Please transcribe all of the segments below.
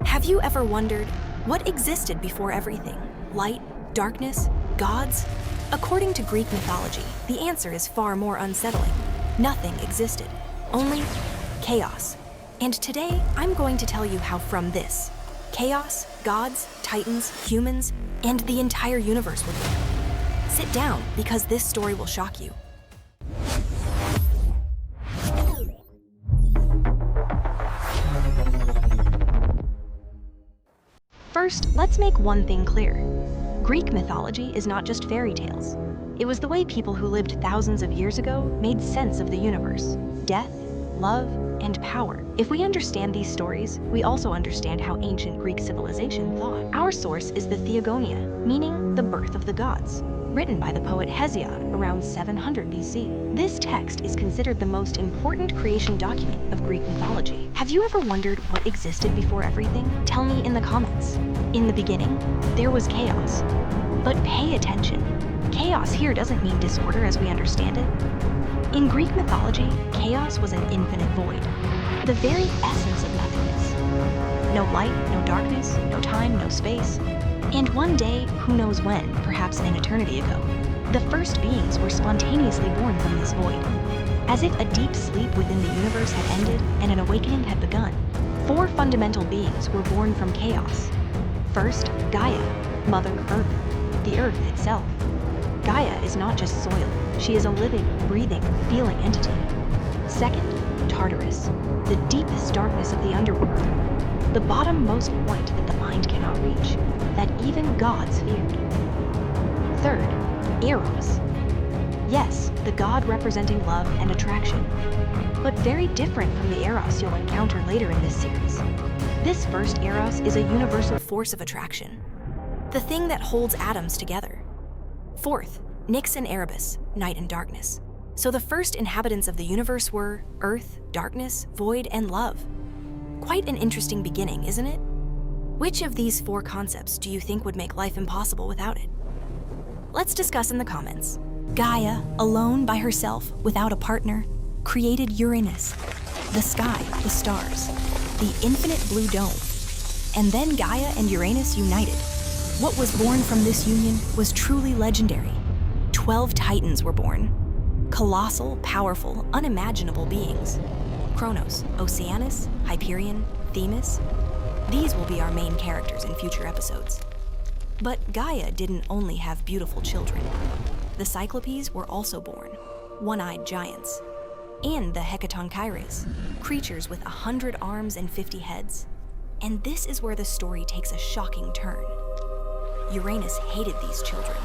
Have you ever wondered what existed before everything? Light, darkness, gods? According to Greek mythology, the answer is far more unsettling. Nothing existed, only chaos. And today, I'm going to tell you how from this, chaos, gods, titans, humans, and the entire universe were born. Sit down, because this story will shock you. First, let's make one thing clear. Greek mythology is not just fairy tales. It was the way people who lived thousands of years ago made sense of the universe, death, love, and power. If we understand these stories, we also understand how ancient Greek civilization thought. Our source is the Theogony, meaning the birth of the gods, written by the poet Hesiod around 700 BC. This text is considered the most important creation document of Greek mythology. Have you ever wondered what existed before everything? Tell me in the comments. In the beginning, there was chaos. But pay attention. Chaos here doesn't mean disorder as we understand it. In Greek mythology, chaos was an infinite void, the very essence of nothingness. No light, no darkness, no time, no space. And one day, who knows when, perhaps an eternity ago, the first beings were spontaneously born from this void. As if a deep sleep within the universe had ended and an awakening had begun, 4 fundamental beings were born from chaos. First, Gaia, Mother Earth, the Earth itself. Gaia is not just soil, she is a living, breathing, feeling entity. Second, Tartarus, the deepest darkness of the underworld, the bottommost point that the mind cannot reach, that even gods feared. Third, Eros. Yes, the god representing love and attraction, but very different from the Eros you'll encounter later in this series. This first Eros is a universal force of attraction, the thing that holds atoms together. Fourth, Nyx and Erebus, night and darkness. So the first inhabitants of the universe were earth, darkness, void, and love. Quite an interesting beginning, isn't it? Which of these 4 concepts do you think would make life impossible without it? Let's discuss in the comments. Gaia, alone by herself, without a partner, created Uranus, the sky, the stars, the infinite blue dome. And then Gaia and Uranus united. What was born from this union was truly legendary. 12 titans were born. Colossal, powerful, unimaginable beings. Kronos, Oceanus, Hyperion, Themis. These will be our main characters in future episodes. But Gaia didn't only have beautiful children. The Cyclopes were also born, one-eyed giants. And the Hecatonchires, creatures with 100 arms and 50 heads. And this is where the story takes a shocking turn. Uranus hated these children.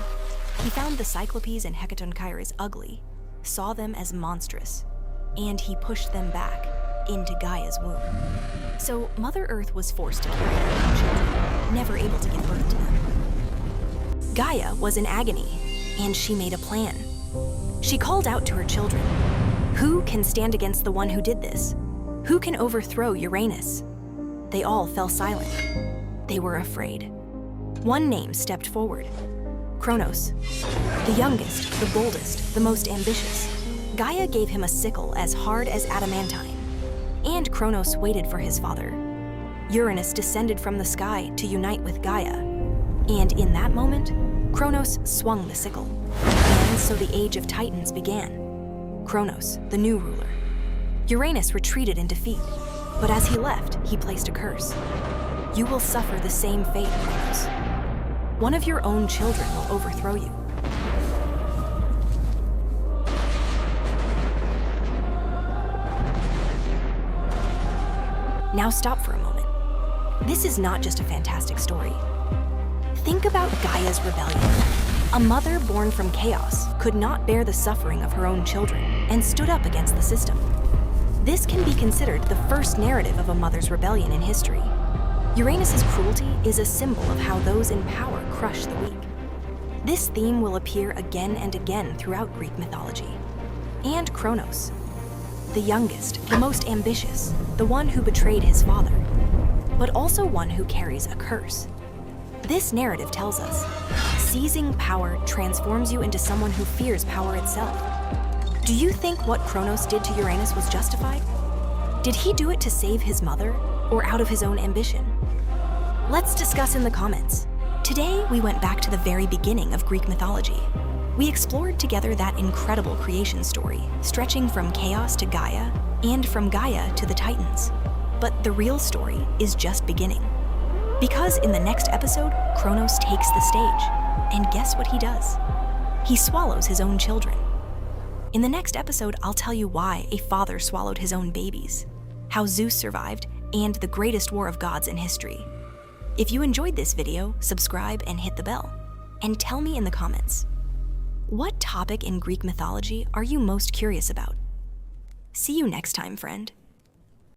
He found the Cyclopes and Hecatonchires ugly, saw them as monstrous, and he pushed them back into Gaia's womb. So Mother Earth was forced to carry her own children, never able to give birth to them. Gaia was in agony, and she made a plan. She called out to her children. Who can stand against the one who did this? Who can overthrow Uranus? They all fell silent. They were afraid. One name stepped forward. Kronos, the youngest, the boldest, the most ambitious. Gaia gave him a sickle as hard as adamantine, and Kronos waited for his father. Uranus descended from the sky to unite with Gaia, and in that moment, Kronos swung the sickle, and so the Age of Titans began. Kronos, the new ruler. Uranus retreated in defeat, but as he left, he placed a curse. You will suffer the same fate, Kronos. One of your own children will overthrow you. Now stop for a moment. This is not just a fantastic story. Think about Gaia's rebellion. A mother born from chaos could not bear the suffering of her own children and stood up against the system. This can be considered the first narrative of a mother's rebellion in history. Uranus's cruelty is a symbol of how those in power crush the weak. This theme will appear again and again throughout Greek mythology. And Kronos, the youngest, the most ambitious, the one who betrayed his father, but also one who carries a curse. This narrative tells us, seizing power transforms you into someone who fears power itself. Do you think what Kronos did to Uranus was justified? Did he do it to save his mother, or out of his own ambition? Let's discuss in the comments. Today, we went back to the very beginning of Greek mythology. We explored together that incredible creation story, stretching from chaos to Gaia, and from Gaia to the Titans. But the real story is just beginning. Because in the next episode, Kronos takes the stage. And guess what he does? He swallows his own children. In the next episode, I'll tell you why a father swallowed his own babies, how Zeus survived, and the greatest war of gods in history. If you enjoyed this video, subscribe and hit the bell. And tell me in the comments, what topic in Greek mythology are you most curious about? See you next time, friend.